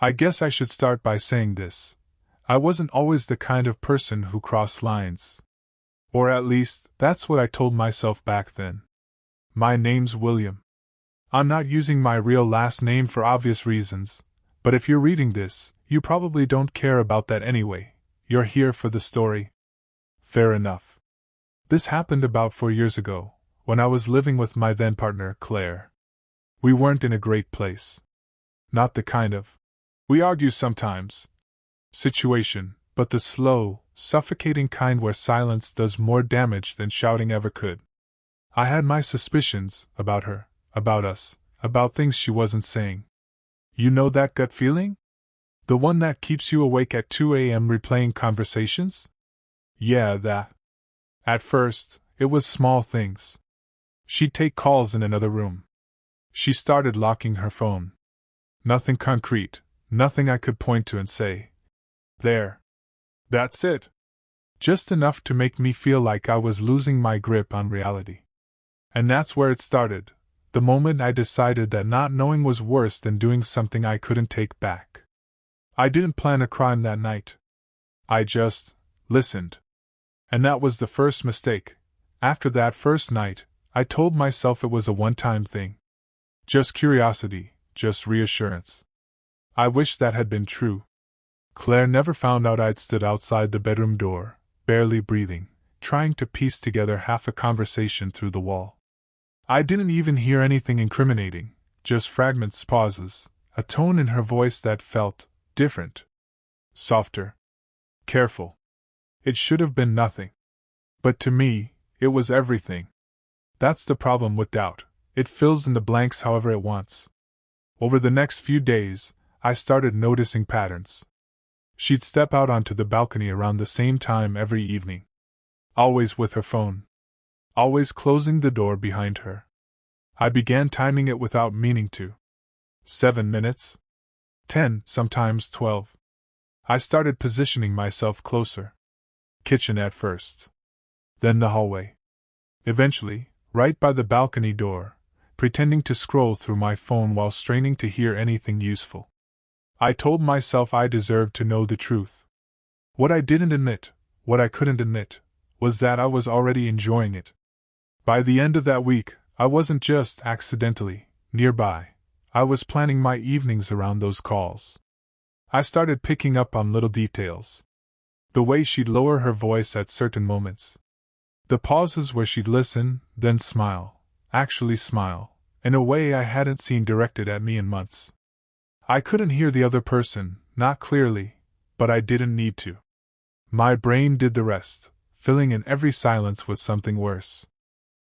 I guess I should start by saying this. I wasn't always the kind of person who crossed lines. Or at least, that's what I told myself back then. My name's William. I'm not using my real last name for obvious reasons, but if you're reading this, you probably don't care about that anyway. You're here for the story. Fair enough. This happened about 4 years ago, when I was living with my then partner, Claire. We weren't in a great place. Not the kind of we argue sometimes situation, but the slow, suffocating kind where silence does more damage than shouting ever could. I had my suspicions about her, about us, about things she wasn't saying. You know that gut feeling? The one that keeps you awake at 2 a.m. replaying conversations? Yeah, that. At first, it was small things. She'd take calls in another room. She started locking her phone. Nothing concrete, nothing I could point to and say, there. That's it. Just enough to make me feel like I was losing my grip on reality. And that's where it started, the moment I decided that not knowing was worse than doing something I couldn't take back. I didn't plan a crime that night. I just listened. And that was the first mistake. After that first night, I told myself it was a one-time thing. Just curiosity, just reassurance. I wish that had been true. Claire never found out I'd stood outside the bedroom door, barely breathing, trying to piece together half a conversation through the wall. I didn't even hear anything incriminating, just fragments, pauses, a tone in her voice that felt different. Softer. Careful. It should have been nothing. But to me, it was everything. That's the problem with doubt. It fills in the blanks however it wants. Over the next few days, I started noticing patterns. She'd step out onto the balcony around the same time every evening. Always with her phone. Always closing the door behind her. I began timing it without meaning to. 7 minutes? 10, sometimes 12. I started positioning myself closer. Kitchen at first. Then the hallway. Eventually, right by the balcony door, pretending to scroll through my phone while straining to hear anything useful. I told myself I deserved to know the truth. What I didn't admit, what I couldn't admit, was that I was already enjoying it. By the end of that week, I wasn't just accidentally nearby. I was planning my evenings around those calls. I started picking up on little details. The way she'd lower her voice at certain moments. The pauses where she'd listen, then smile, actually smile, in a way I hadn't seen directed at me in months. I couldn't hear the other person, not clearly, but I didn't need to. My brain did the rest, filling in every silence with something worse.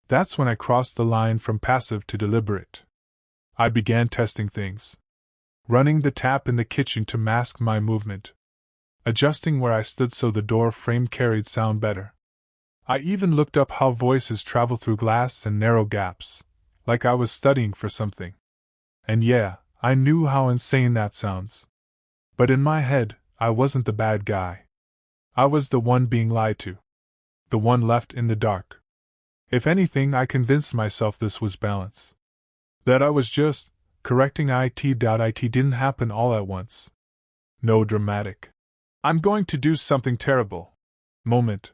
That's when I crossed the line from passive to deliberate. I began testing things. Running the tap in the kitchen to mask my movement. Adjusting where I stood so the door frame carried sound better. I even looked up how voices travel through glass and narrow gaps, like I was studying for something. And yeah, I knew how insane that sounds. But in my head, I wasn't the bad guy. I was the one being lied to. The one left in the dark. If anything, I convinced myself this was balance. That I was just correcting it. It didn't happen all at once. No dramatic, I'm going to do something terrible moment.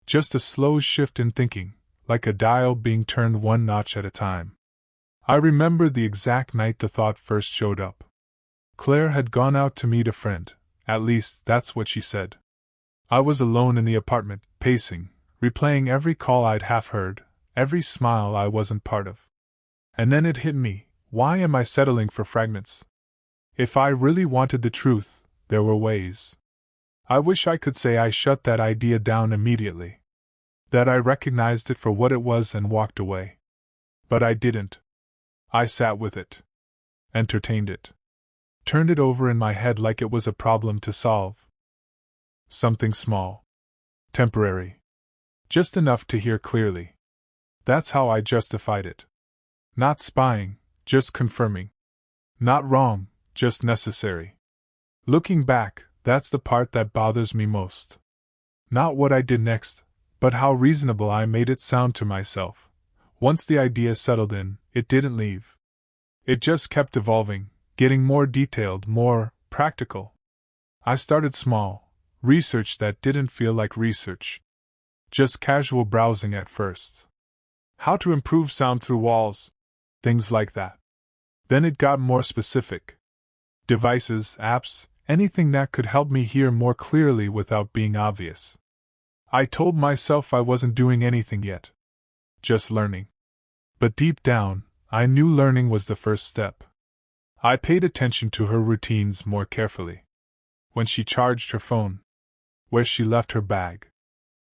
Just a slow shift in thinking, like a dial being turned one notch at a time. I remember the exact night the thought first showed up. Claire had gone out to meet a friend, at least that's what she said. I was alone in the apartment, pacing, replaying every call I'd half heard, every smile I wasn't part of. And then it hit me, why am I settling for fragments? If I really wanted the truth, there were ways. I wish I could say I shut that idea down immediately. That I recognized it for what it was and walked away. But I didn't. I sat with it. Entertained it. Turned it over in my head like it was a problem to solve. Something small. Temporary. Just enough to hear clearly. That's how I justified it. Not spying, just confirming. Not wrong, just necessary. Looking back, that's the part that bothers me most. Not what I did next, but how reasonable I made it sound to myself. Once the idea settled in, it didn't leave. It just kept evolving, getting more detailed, more practical. I started small, research that didn't feel like research. Just casual browsing at first. How to improve sound through walls, things like that. Then it got more specific. Devices, apps, anything that could help me hear more clearly without being obvious. I told myself I wasn't doing anything yet. Just learning. But deep down, I knew learning was the first step. I paid attention to her routines more carefully. When she charged her phone. Where she left her bag.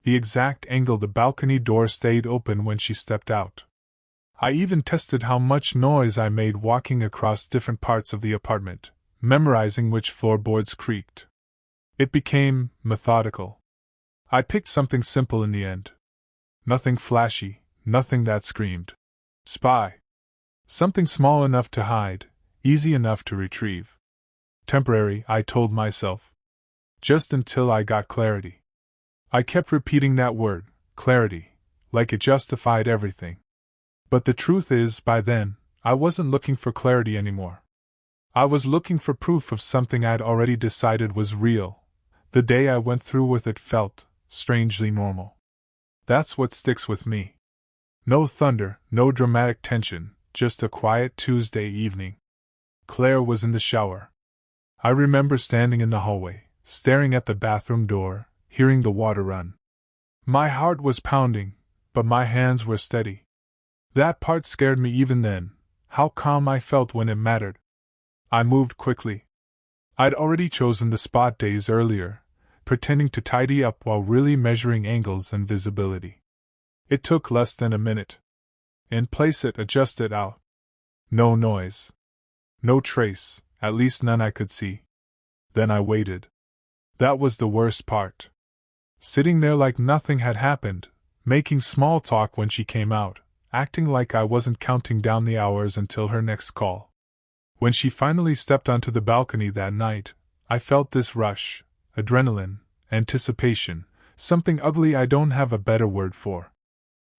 The exact angle the balcony door stayed open when she stepped out. I even tested how much noise I made walking across different parts of the apartment, memorizing which floorboards creaked. It became methodical. I picked something simple in the end. Nothing flashy, nothing that screamed spy. Something small enough to hide, easy enough to retrieve. Temporary, I told myself. Just until I got clarity. I kept repeating that word, clarity, like it justified everything. But the truth is, by then, I wasn't looking for clarity anymore. I was looking for proof of something I'd already decided was real. The day I went through with it felt strangely normal. That's what sticks with me. No thunder, no dramatic tension, just a quiet Tuesday evening. Claire was in the shower. I remember standing in the hallway, staring at the bathroom door, hearing the water run. My heart was pounding, but my hands were steady. That part scared me even then, how calm I felt when it mattered. I moved quickly. I'd already chosen the spot days earlier, pretending to tidy up while really measuring angles and visibility. It took less than a minute. In place it, adjust it out. No noise. No trace, at least none I could see. Then I waited. That was the worst part. Sitting there like nothing had happened, making small talk when she came out, acting like I wasn't counting down the hours until her next call. When she finally stepped onto the balcony that night, I felt this rush, adrenaline, anticipation, something ugly I don't have a better word for.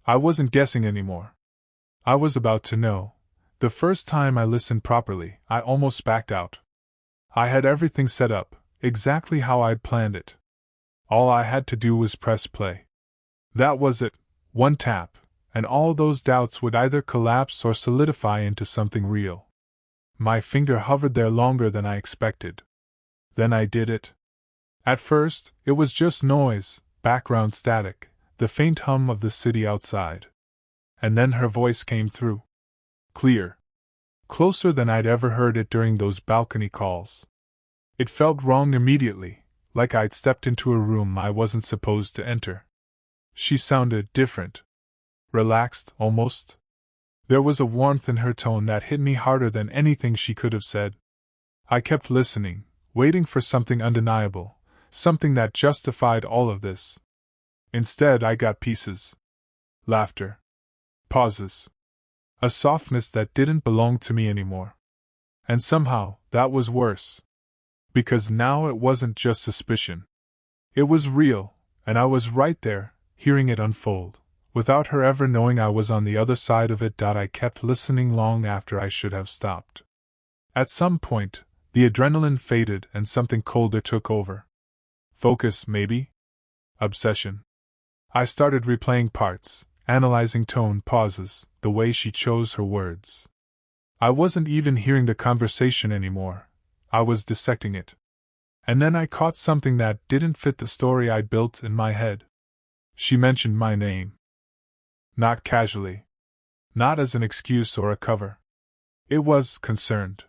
I wasn't guessing anymore. I was about to know. The first time I listened properly, I almost backed out. I had everything set up, exactly how I'd planned it. All I had to do was press play. That was it, one tap, and all those doubts would either collapse or solidify into something real. My finger hovered there longer than I expected. Then I did it. At first, it was just noise, background static, the faint hum of the city outside. And then her voice came through. Clear. Closer than I'd ever heard it during those balcony calls. It felt wrong immediately, like I'd stepped into a room I wasn't supposed to enter. She sounded different. Relaxed, almost. There was a warmth in her tone that hit me harder than anything she could have said. I kept listening, waiting for something undeniable, something that justified all of this. Instead, I got pieces. Laughter. Pauses. A softness that didn't belong to me anymore. And somehow, that was worse. Because now it wasn't just suspicion. It was real, and I was right there, hearing it unfold, without her ever knowing I was on the other side of it. I kept listening long after I should have stopped. At some point, the adrenaline faded and something colder took over. Focus, maybe? Obsession. I started replaying parts, analyzing tone, pauses, the way she chose her words. I wasn't even hearing the conversation anymore. I was dissecting it. And then I caught something that didn't fit the story I'd built in my head. She mentioned my name. Not casually. Not as an excuse or a cover. It was concerned.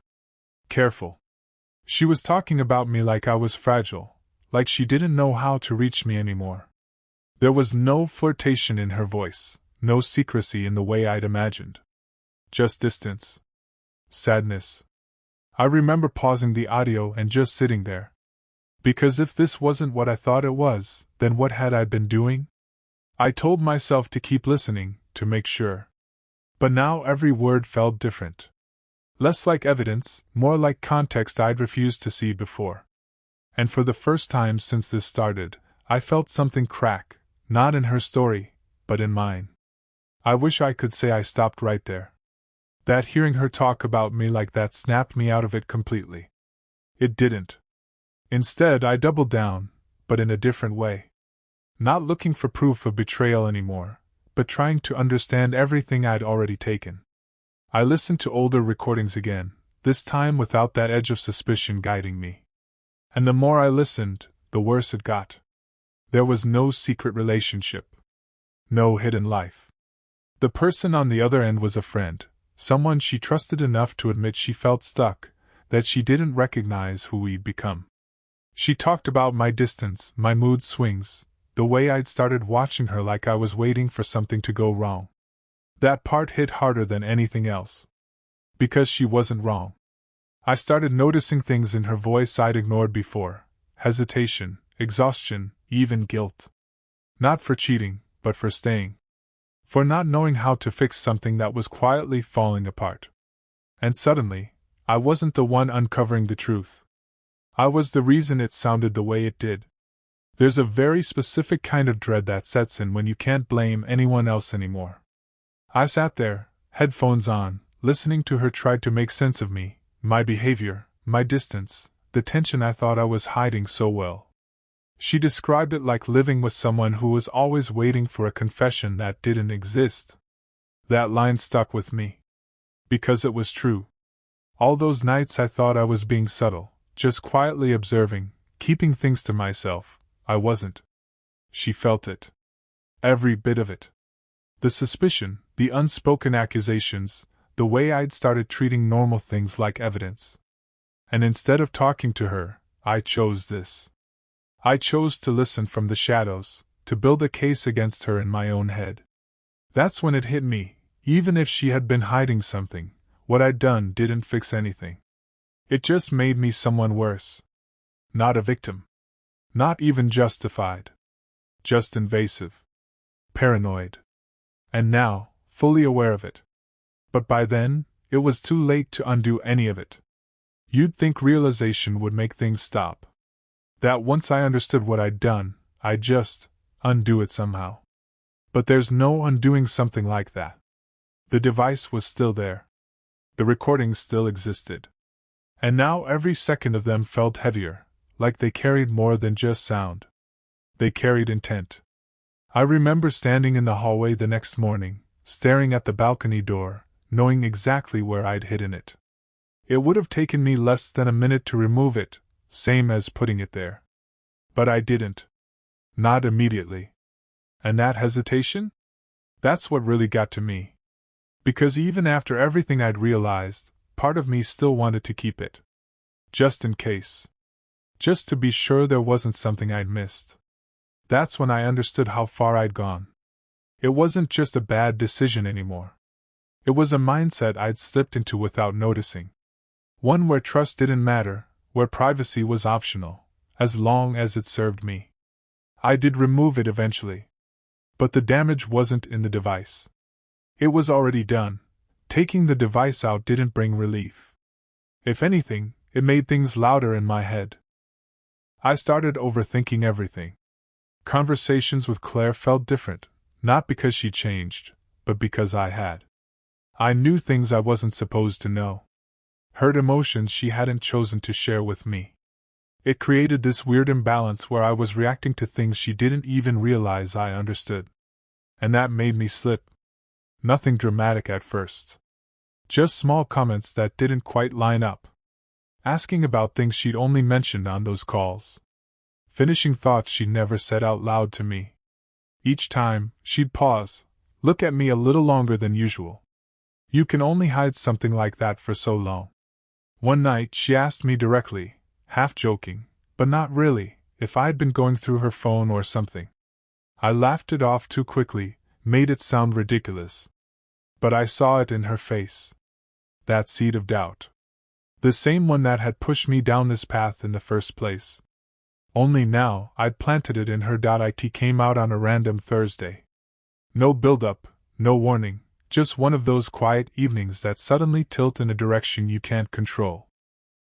Careful. She was talking about me like I was fragile, like she didn't know how to reach me anymore. There was no flirtation in her voice, no secrecy in the way I'd imagined. Just distance. Sadness. I remember pausing the audio and just sitting there. Because if this wasn't what I thought it was, then what had I been doing? I told myself to keep listening, to make sure. But now every word felt different. Less like evidence, more like context I'd refused to see before. And for the first time since this started, I felt something crack, not in her story, but in mine. I wish I could say I stopped right there. That hearing her talk about me like that snapped me out of it completely. It didn't. Instead, I doubled down, but in a different way. Not looking for proof of betrayal anymore, but trying to understand everything I'd already taken. I listened to older recordings again, this time without that edge of suspicion guiding me. And the more I listened, the worse it got. There was no secret relationship. No hidden life. The person on the other end was a friend, someone she trusted enough to admit she felt stuck, that she didn't recognize who we'd become. She talked about my distance, my mood swings, the way I'd started watching her like I was waiting for something to go wrong. That part hit harder than anything else. Because she wasn't wrong. I started noticing things in her voice I'd ignored before: hesitation, exhaustion, even guilt. Not for cheating, but for staying. For not knowing how to fix something that was quietly falling apart. And suddenly, I wasn't the one uncovering the truth. I was the reason it sounded the way it did. There's a very specific kind of dread that sets in when you can't blame anyone else anymore. I sat there, headphones on, listening to her try to make sense of me, my behavior, my distance, the tension I thought I was hiding so well. She described it like living with someone who was always waiting for a confession that didn't exist. That line stuck with me. Because it was true. All those nights I thought I was being subtle, just quietly observing, keeping things to myself. I wasn't. She felt it. Every bit of it. The suspicion, the unspoken accusations, the way I'd started treating normal things like evidence. And instead of talking to her, I chose this. I chose to listen from the shadows, to build a case against her in my own head. That's when it hit me, even if she had been hiding something, what I'd done didn't fix anything. It just made me someone worse. Not a victim. Not even justified. Just invasive. Paranoid. And now, fully aware of it. But by then, it was too late to undo any of it. You'd think realization would make things stop. That once I understood what I'd done, I'd just undo it somehow. But there's no undoing something like that. The device was still there. The recordings still existed. And now every second of them felt heavier, like they carried more than just sound. They carried intent. I remember standing in the hallway the next morning, staring at the balcony door, knowing exactly where I'd hidden it. It would have taken me less than a minute to remove it, same as putting it there. But I didn't. Not immediately. And that hesitation? That's what really got to me. Because even after everything I'd realized, part of me still wanted to keep it. Just in case. Just to be sure there wasn't something I'd missed. That's when I understood how far I'd gone. It wasn't just a bad decision anymore. It was a mindset I'd slipped into without noticing. One where trust didn't matter, where privacy was optional, as long as it served me. I did remove it eventually. But the damage wasn't in the device. It was already done. Taking the device out didn't bring relief. If anything, it made things louder in my head. I started overthinking everything. Conversations with Claire felt different, not because she changed, but because I had. I knew things I wasn't supposed to know. Heard emotions she hadn't chosen to share with me. It created this weird imbalance where I was reacting to things she didn't even realize I understood. And that made me slip. Nothing dramatic at first. Just small comments that didn't quite line up. Asking about things she'd only mentioned on those calls. Finishing thoughts she'd never said out loud to me. Each time, she'd pause, look at me a little longer than usual. You can only hide something like that for so long. One night she asked me directly, half joking, but not really, if I'd been going through her phone or something. I laughed it off too quickly, made it sound ridiculous. But I saw it in her face. That seed of doubt. The same one that had pushed me down this path in the first place. Only now, I'd planted it in her. It came out on a random Thursday. No build-up, no warning, just one of those quiet evenings that suddenly tilt in a direction you can't control.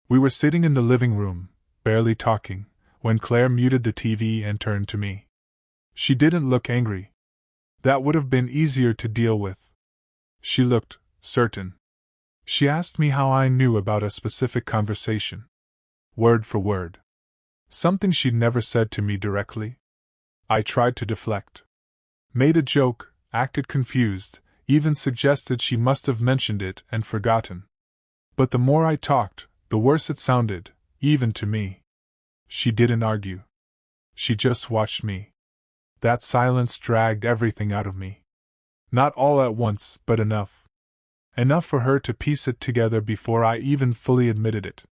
We were sitting in the living room, barely talking, when Claire muted the TV and turned to me. She didn't look angry. That would have been easier to deal with. She looked certain. She asked me how I knew about a specific conversation. Word for word. Something she'd never said to me directly. I tried to deflect. Made a joke, acted confused, even suggested she must have mentioned it and forgotten. But the more I talked, the worse it sounded, even to me. She didn't argue. She just watched me. That silence dragged everything out of me. Not all at once, but enough. Enough for her to piece it together before I even fully admitted it.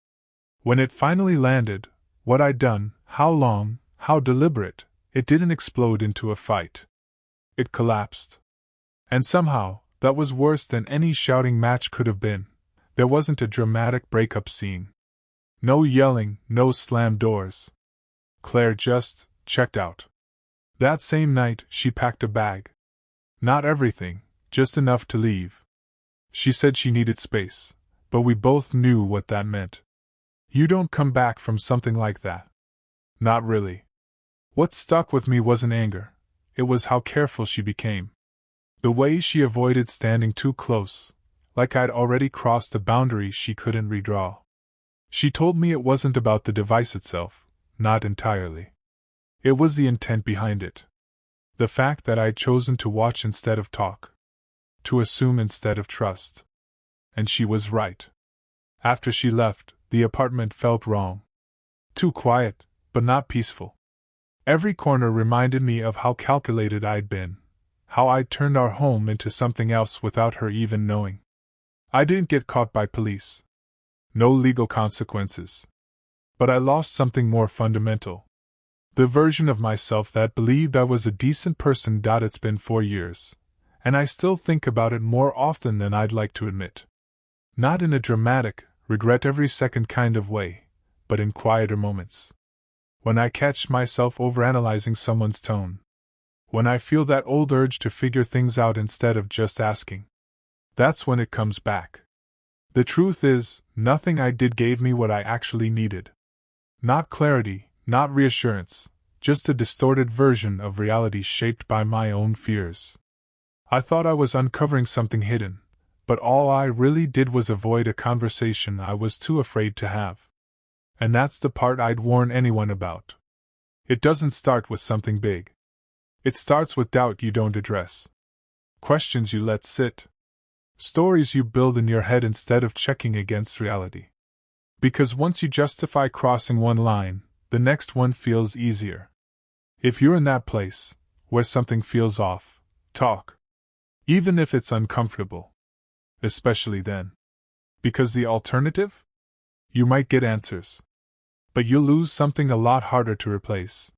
When it finally landed, what I'd done, how long, how deliberate, it didn't explode into a fight. It collapsed. And somehow, that was worse than any shouting match could have been. There wasn't a dramatic breakup scene. No yelling, no slammed doors. Claire just checked out. That same night, she packed a bag. Not everything, just enough to leave. She said she needed space, but we both knew what that meant. You don't come back from something like that. Not really. What stuck with me wasn't anger. It was how careful she became. The way she avoided standing too close, like I'd already crossed a boundary she couldn't redraw. She told me it wasn't about the device itself, not entirely. It was the intent behind it. The fact that I'd chosen to watch instead of talk. To assume instead of trust. And she was right. After she left, the apartment felt wrong. Too quiet, but not peaceful. Every corner reminded me of how calculated I'd been, how I'd turned our home into something else without her even knowing. I didn't get caught by police. No legal consequences. But I lost something more fundamental. The version of myself that believed I was a decent person. It's been 4 years, and I still think about it more often than I'd like to admit. Not in a dramatic, regret every second kind of way, but in quieter moments. When I catch myself overanalyzing someone's tone. When I feel that old urge to figure things out instead of just asking. That's when it comes back. The truth is, nothing I did gave me what I actually needed. Not clarity, not reassurance, just a distorted version of reality shaped by my own fears. I thought I was uncovering something hidden, but all I really did was avoid a conversation I was too afraid to have. And that's the part I'd warn anyone about. It doesn't start with something big. It starts with doubt you don't address. Questions you let sit. Stories you build in your head instead of checking against reality. Because once you justify crossing one line, the next one feels easier. If you're in that place, where something feels off, talk. Even if it's uncomfortable. Especially then. Because the alternative? You might get answers. But you'll lose something a lot harder to replace.